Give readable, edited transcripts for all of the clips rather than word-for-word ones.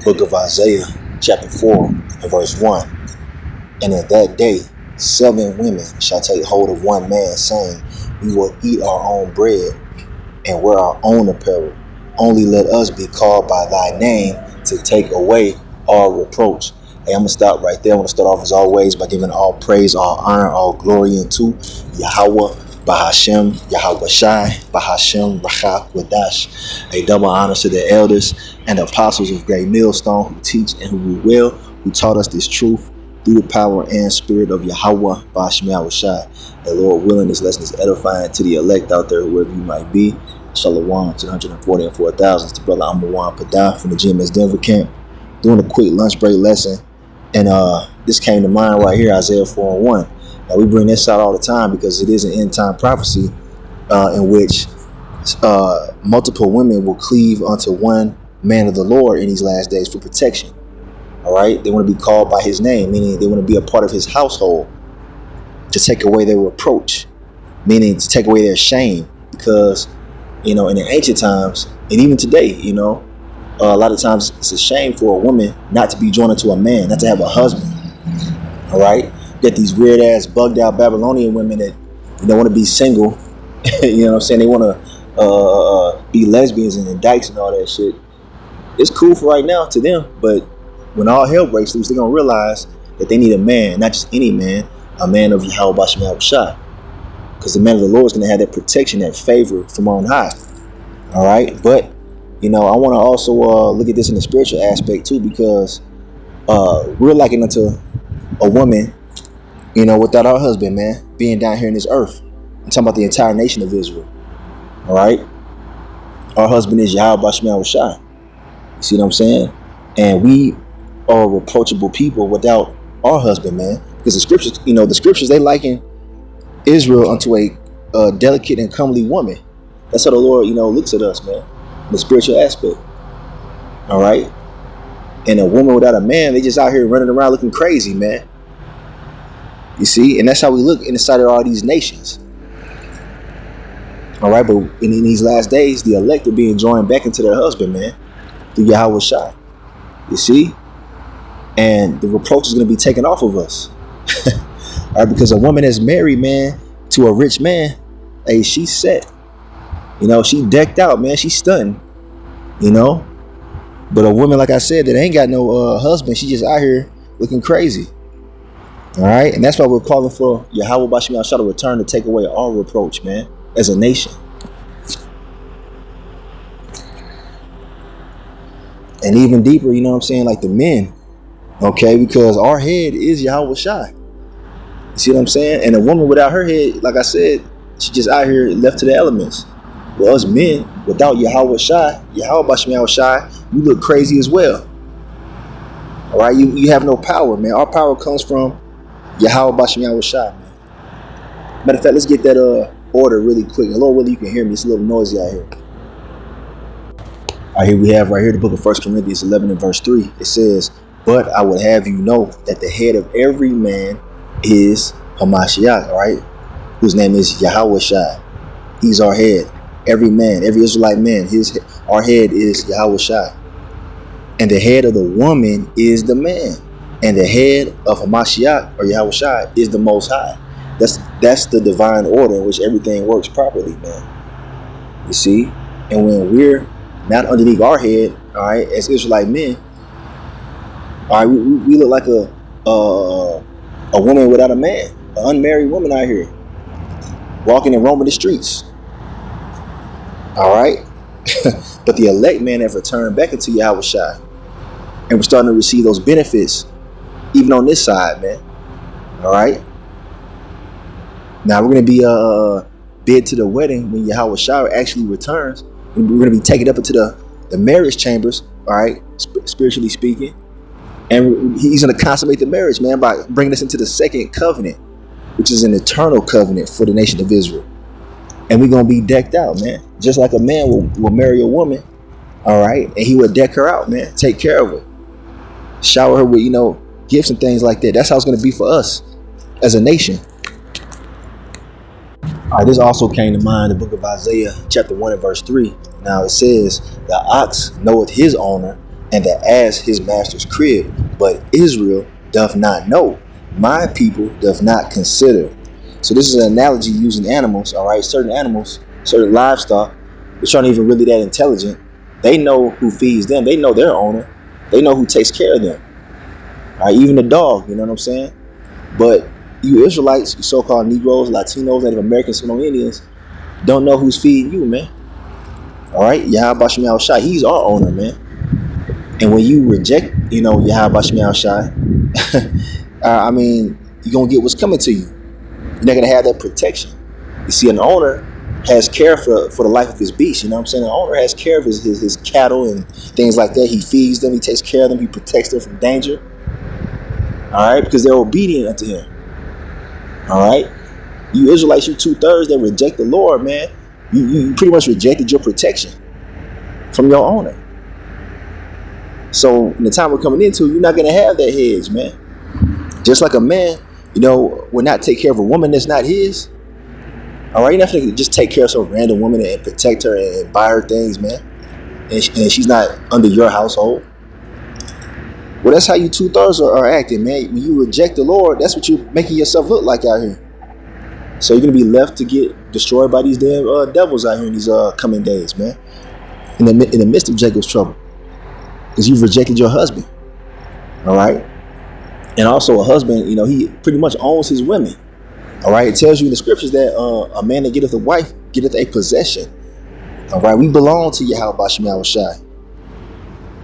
book of Isaiah, chapter 4, and verse 1. And in that day, 7 women shall take hold of one man, saying, we will eat our own bread and wear our own apparel. Only let us be called by thy name to take away our reproach. Hey, I'm going to stop right there. I want to start off as always by giving all praise, all honor, all glory unto Yahweh, Bahashem, Yahweh Shai, Bahashem, Racha, Wadash. A double honor to the elders and the apostles of Great Millstone who teach and who rule well, who taught us this truth through the power and spirit of Yahweh, Bahashem, Yahweh Shai. The Lord willing, this lesson is edifying to the elect out there, whoever you might be. Shalom to the 140 and 4,000. It's the brother Amawan Padah from the GMS Denver camp, doing a quick lunch break lesson. And this came to mind right here, Isaiah 4 and 1. Now, we bring this out all the time because it is an end-time prophecy in which multiple women will cleave unto one man of the Lord in these last days for protection. All right? They want to be called by his name, meaning they want to be a part of his household, to take away their reproach, meaning to take away their shame. Because, you know, in the ancient times, and even today, you know, a lot of times it's a shame for a woman not to be joined to a man, not to have a husband. All right? Get these weird ass bugged out Babylonian women that, you know, want to be single. You know what I'm saying? They want to be lesbians and dykes and all that shit. It's cool for right now to them, but when all hell breaks loose, they're going to realize that they need a man, not just any man, a man of Yahweh Bashem Yahweh Shai. Because the man of the Lord is going to have that protection, that favor from on high. All right? But, you know, I want to also look at this in the spiritual aspect too, because we're likened unto a woman, you know, without our husband, man, being down here in this earth. I'm talking about the entire nation of Israel. All right? Our husband is Yahweh Bashem Yahweh Shai. You see what I'm saying? And we are reproachable people without our husband, man. Because the scriptures, you know, the scriptures, they liken Israel unto a delicate and comely woman. That's how the Lord, you know, looks at us, man, in the spiritual aspect. All right? And a woman without a man, they just out here running around looking crazy, man. You see? And that's how we look in the sight of all these nations. All right? But in these last days, the elect are being joined back into their husband, man, through Yahweh Shai. You see? And the reproach is going to be taken off of us. All right? Because a woman that's married, man, to a rich man, hey, she's set. You know, she decked out, man. She's stunting. You know? But a woman, like I said, that ain't got no husband, she just out here looking crazy. All right? And that's why we're calling for Yahweh Bashem Yahweh Shai to return to take away our reproach, man, as a nation. And even deeper, you know what I'm saying, like the men, okay, because our head is Yahweh Shai. You see what I'm saying? And a woman without her head, like I said, she just out here left to the elements. Well, us men, without Yahweh Shai, Yahweh Bashem Yahweh Shai, you look crazy as well. All right? You have no power, man. Our power comes from Yahweh Bashem Yahweh Shai, man. Matter of fact, let's get that order really quick. And Lord willing, you can hear me. It's a little noisy out here. All right, here we have right here the book of 1 Corinthians 11 and verse 3. It says, but I would have you know that the head of every man is Hamashiach, all right? Whose name is Yahweh Shai. He's our head. Every man, every Israelite man, our head is Yahweh Shai. And the head of the woman is the man. And the head of Hamashiach, or Yahweh Shai, is the Most High. That's the divine order in which everything works properly, man. You see? And when we're not underneath our head, all right, as Israelite men, all right, we look like a woman without a man, an unmarried woman out here, walking and roaming the streets. All right? But the elect man have returned back into Yahweh Shai. And we're starting to receive those benefits, even on this side, man. All right? Now we're going to be bid to the wedding when Yahweh Shai actually returns. We're going to be taken up into the marriage chambers, all right, spiritually speaking. And he's going to consummate the marriage, man, by bringing us into the second covenant, which is an eternal covenant for the nation of Israel. And we're going to be decked out, man. Just like a man will marry a woman, all right, and he will deck her out, man, take care of her, shower her with, you know, gifts and things like that. That's how it's going to be for us as a nation. All right, this also came to mind, the book of Isaiah, chapter 1 and verse 3. Now it says, the ox knoweth his owner, and the ass his master's crib. But Israel doth not know. My people doth not consider. So this is an analogy using animals, all right? Certain animals, certain livestock, which aren't even really that intelligent. They know who feeds them. They know their owner. They know who takes care of them. All right, even the dog, you know what I'm saying? But you Israelites, you so-called Negroes, Latinos, Native Americans, Seminole Indians, don't know who's feeding you, man. All right, Yahweh Shem Shai, he's our owner, man. And when you reject, Yahweh Shem Shai, I mean, you're going to get what's coming to you. You're not going to have that protection. You see, an owner has care for the life of his beast, you know what I'm saying? An owner has care of his cattle and things like that. He feeds them, he takes care of them, he protects them from danger. All right, because they're obedient unto him. All right, you Israelites, you 2/3 that reject the Lord, man. You pretty much rejected your protection from your owner. So in the time we're coming into, you're not gonna have that hedge, man. Just like a man, will not take care of a woman that's not his. All right, you're not gonna just take care of some random woman and protect her and buy her things, man. And she's not under your household. Well, that's how you 2/3 are acting, man. When you reject the Lord, that's what you're making yourself look like out here. So you're going to be left to get destroyed by these damn devils out here in these coming days, man. In the midst of Jacob's trouble. Because you've rejected your husband. All right? And also a husband, he pretty much owns his women. All right? It tells you in the scriptures that a man that getteth a wife getteth a possession. All right? We belong to Yahweh Shem Shai.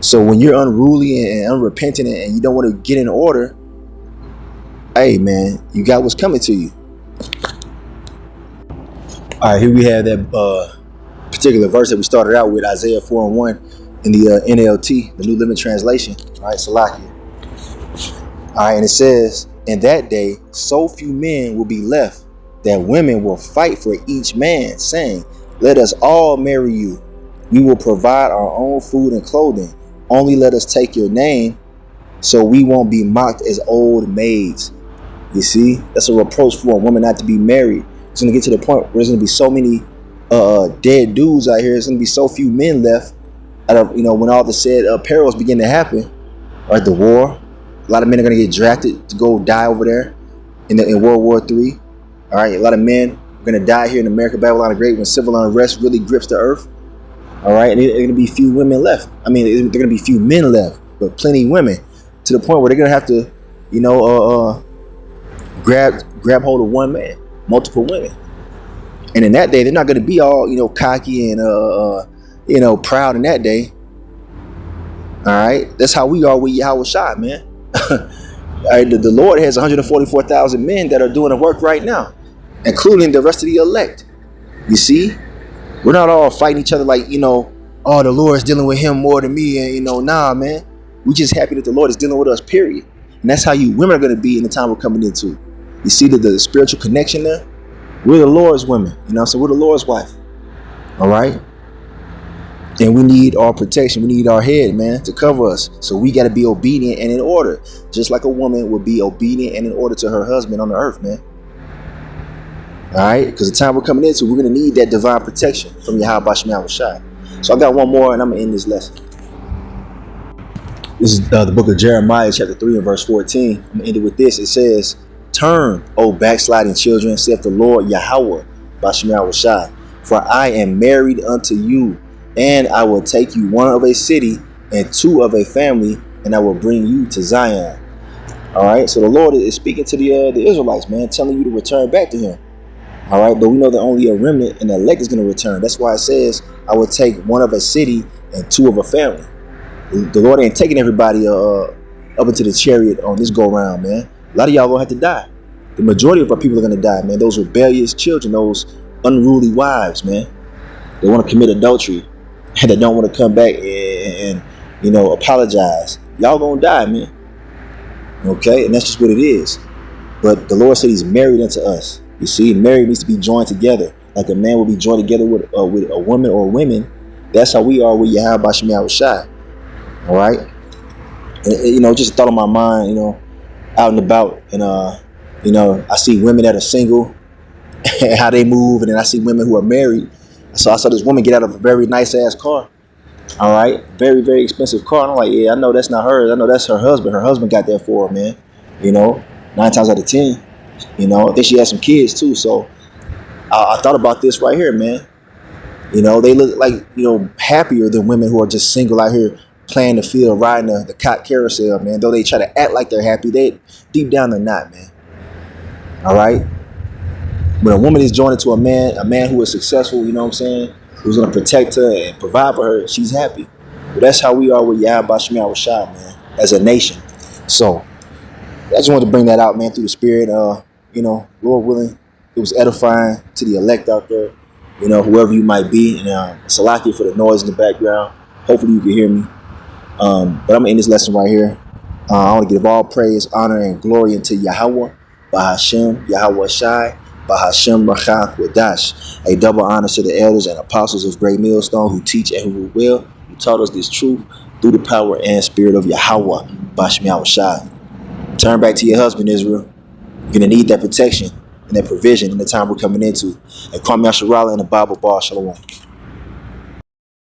So when you're unruly and unrepentant and you don't want to get in order, hey, man, you got what's coming to you. All right, here we have that particular verse that we started out with, Isaiah 4:1 in the NLT, the New Living Translation. All right, Salakia. All right, and it says, in that day, so few men will be left that women will fight for each man, saying, let us all marry you. We will provide our own food and clothing. Only let us take your name so we won't be mocked as old maids. You see, that's a reproach for a woman not to be married. It's going to get to the point where there's going to be so many dead dudes out here. There's going to be so few men left out of, when all the said perils begin to happen, right? The war. A lot of men are going to get drafted to go die over there in World War III. All right. A lot of men are going to die here in America, Babylon the Great, when civil unrest really grips the earth. All right. And there's going to be few women left. I mean, there are going to be few men left, but plenty women, to the point where they're going to have to, grab hold of one man, multiple women. And in that day, they're not going to be all, cocky and, proud in that day. All right. That's how we are with Yahweh Shai, man. All right, the Lord has 144,000 men that are doing the work right now, including the rest of the elect. You see, we're not all fighting each other like, the Lord is dealing with him more than me. And, nah, man, we just happy that the Lord is dealing with us, period. And that's how you women are going to be in the time we're coming into. You see the spiritual connection there? We're the Lord's women, so we're the Lord's wife. All right. And we need our protection. We need our head, man, to cover us. So we got to be obedient and in order, just like a woman would be obedient and in order to her husband on the earth, man. All right, because the time we're coming into, we're going to need that divine protection from Yahweh Shem Shai. So I got one more, and I'm going to end this lesson. This is the book of Jeremiah, chapter 3 and verse 14. I'm going to end it with this. It says, turn, O backsliding children, saith the Lord Yahweh Shem Shai, for I am married unto you. And I will take you one of a city and two of a family, and I will bring you to Zion. All right. So the Lord is speaking to the Israelites, man, telling you to return back to him. All right. But we know that only a remnant and the elect is going to return. That's why it says I will take one of a city and two of a family. The Lord ain't taking everybody up into the chariot on this go round, man. A lot of y'all going to have to die. The majority of our people are going to die, man. Those rebellious children, those unruly wives, man. They want to commit adultery. And they don't want to come back and apologize. Y'all gonna die, man. Okay, and that's just what it is. But the Lord said he's married unto us. You see, married means to be joined together. Like a man will be joined together with a woman or women. That's how we are with Yahweh Shem Shai. All right. And, just a thought on my mind, out and about. And, I see women that are single and how they move. And then I see women who are married. So I saw this woman get out of a very nice ass car. All right, very, very expensive car. And I'm like, yeah, I know that's not hers. I know that's her husband. Her husband got that for her, man. You know, 9 times out of 10. You know, I think she had some kids too. So I thought about this right here, man. You know, they look like, happier than women who are just single out here playing the field, riding the cot carousel, man. Though they try to act like they're happy, they deep down they're not, man. All right. When a woman is joined to a man who is successful, you know what I'm saying, who's gonna protect her and provide for her, she's happy. But that's how we are with Yahweh Shemiah Rashad, man, as a nation. So I just wanted to bring that out, man, through the spirit. Lord willing, it was edifying to the elect out there, whoever you might be. And Salaki for the noise in the background. Hopefully you can hear me. But I'm gonna end this lesson right here. I want to give all praise, honor, and glory unto Yahweh, Bahashem, Yahweh Shai, Bahashem Rachak Wadash. A double honor to the elders and apostles of Great Millstone who teach and who will, who taught us this truth through the power and spirit of Yahweh, Bashmiah Shai. Turn back to your husband, Israel. You're going to need that protection and that provision in the time we're coming into. And Kwame Asharala in the Bible Bar. Shalom.